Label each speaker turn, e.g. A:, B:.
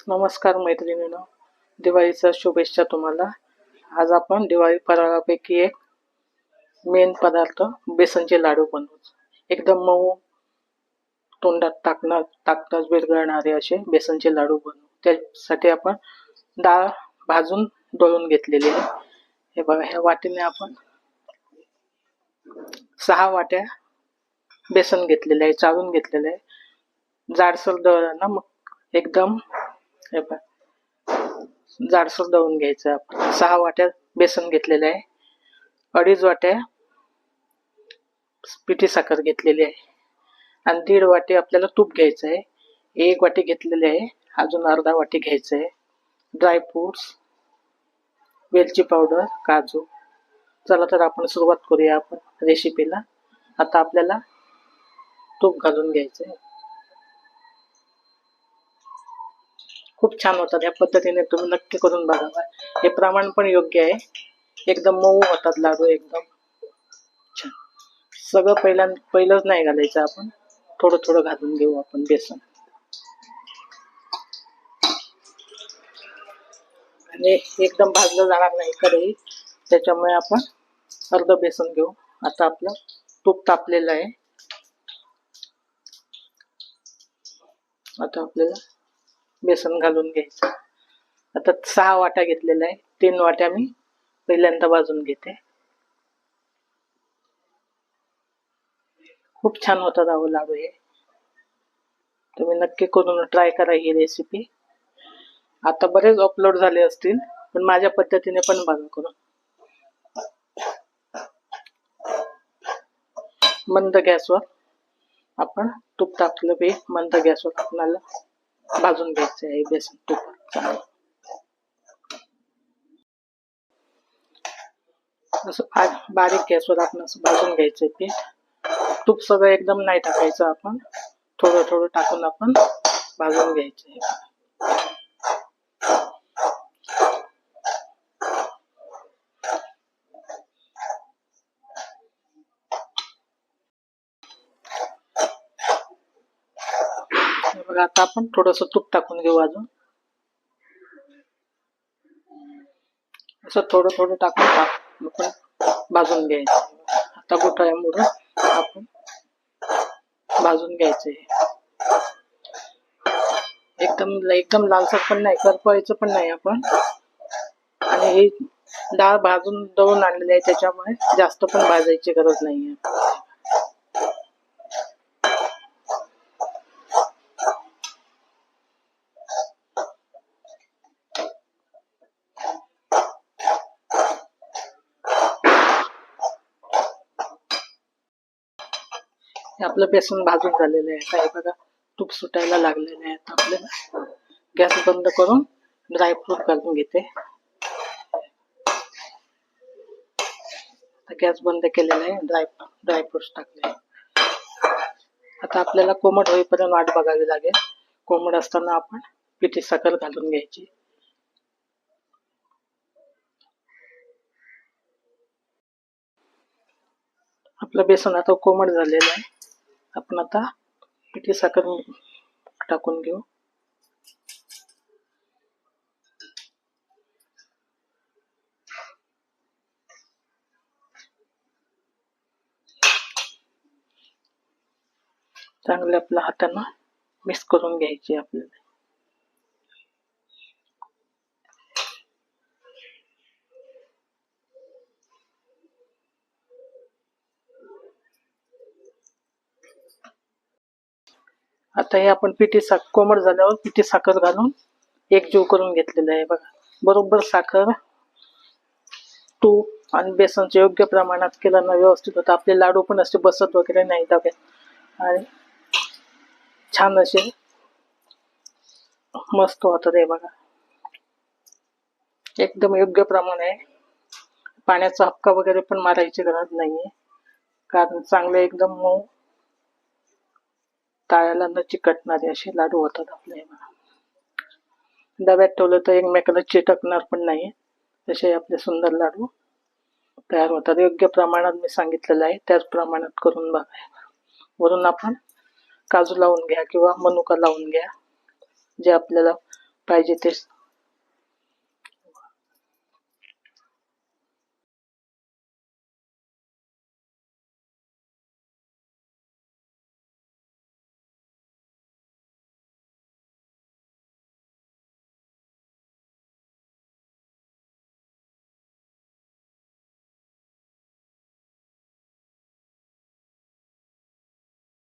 A: नमस्कार मैत्रिणींनो, दिवाळीच्या शुभेच्छा तुम्हाला। आज आपण दिवाळी फराळापैकी एक मेन पदार्थ बेसनचे लाडू बनवू। एकदम मऊ, तोंडात टाकताच विरघळणारे असे बेसनचे लाडू बनवू। त्यासाठी आपण डाळ भाजून दळून घेतलेली आहे। हे बघा, ह्या वाटीने आपण 6 वाट्या बेसन घेतलेले आहे, चाळून घेतलेले आहे। जाडसर दळलं ना मग एकदम हे बघा जाडसर दळून घ्यायचं आपण। 6 वाट्या बेसन घेतलेले आहे, 2.5 वाट्या पिठी साखर घेतलेली आहे आणि 1.5 वाटी आपल्याला तूप घ्यायचं आहे। 1 वाटी घेतलेली आहे, अजून अर्धा वाटी घ्यायचं आहे। ड्रायफ्रुट्स, वेलची पावडर, काजू। चला तर आपण सुरुवात करूया आपण रेसिपीला। आता आपल्याला तूप घालून घ्यायचं आहे। खूप छान होतात, या पद्धतीने तुम्ही नक्की करून बघा। हे प्रमाण पण योग्य आहे, एकदम मऊ होतात लाडू, एकदम छान। सगळं पहिलंच नाही घालायचं, आपण थोडं थोडं घालून घेऊ आपण बेसन। आणि एकदम भाजलं जाणार नाही कढई, त्याच्यामुळे आपण अर्ध बेसन घेऊ। आता आपलं तूप तापलेलं आहे, आता आपल्याला बेसन घालून घ्यायचं। आता 6 वाट्या घेतलेल्या आहे, 3 वाट्या मी पहिल्यांदा भाजून घेते। खूप छान होतात अहो लाडू हे, तुम्ही नक्की करून ट्राय करा ही रेसिपी। आता बरेच अपलोड झाले असतील, पण माझ्या पद्धतीने पण बघा करून। मंद गॅसवर आपण तूप टाकलं बी, मंद गॅसवर आपल्याला भाजून घ्यायचं आहे बेसन तूप। असं बारीक गॅसवर आपण असं भाजून घ्यायचं पीठ। तूप सगळं एकदम नाही टाकायचं, आपण थोडं थोडं टाकून आपण भाजून घ्यायचं आहे। बघा, आता आपण थोडंसं तूप टाकून घेऊ अजून, असं थोडं थोडं टाकून आपण भाजून घ्यायचं। आता गुठळ्यामुळे आपण भाजून घ्यायचं आहे, एकदम लालसर पण नाही, करपवायचं पण नाही आपण। आणि ही डाळ भाजून दळून आणलेली आहे, त्याच्यामुळे जास्त पण भाजायची गरज नाहीये। आपलं बेसन भाजून झालेलं आहे। आता हे बघा, तूप सुटायला लागलेलं आहे। आता आपल्याला गॅस बंद करून ड्रायफ्रूट घालून घेते। आता गॅस बंद केलेला आहे, ड्रायफ्रुट्स टाकले। आता आपल्याला कोमट होईपर्यंत वाट बघावी लागेल। कोमट असताना आपण पिठी साखर घालून घ्यायची। आपलं बेसन आता कोमट झालेलं आहे, आपण आता पिठी साखर टाकून घेऊ। चांगलं आपल्या हाताने मिक्स करून घ्यायची आपल्याला। आता हे आपण कोमट झाल्यावर पिठी साखर घालून एकजीव करून घेतलेलं आहे। बघा, बरोबर साखर, तूप आणि बेसनचे योग्य प्रमाणात केलं ना व्यवस्थित होतं। आपले लाडू पण असे बसत वगैरे नाही डब्यात, आणि छान असे मस्त होतात। हे बघा, एकदम योग्य प्रमाण आहे। पाण्याचा हक्का वगैरे पण मारायची गरज नाहीये, कारण चांगले एकदम मऊ, तळाला न चिकटणारे असे लाडू होतात आपले। डब्यात ठेवलं तर एकमेकाला चिटकणार पण नाही, तसे आपले सुंदर लाडू तयार होतात। योग्य प्रमाणात मी सांगितलेलं आहे, त्याच प्रमाणात करून बघा। वरून आपण काजू लावून घ्या किंवा मनुका लावून घ्या, जे आपल्याला पाहिजे ते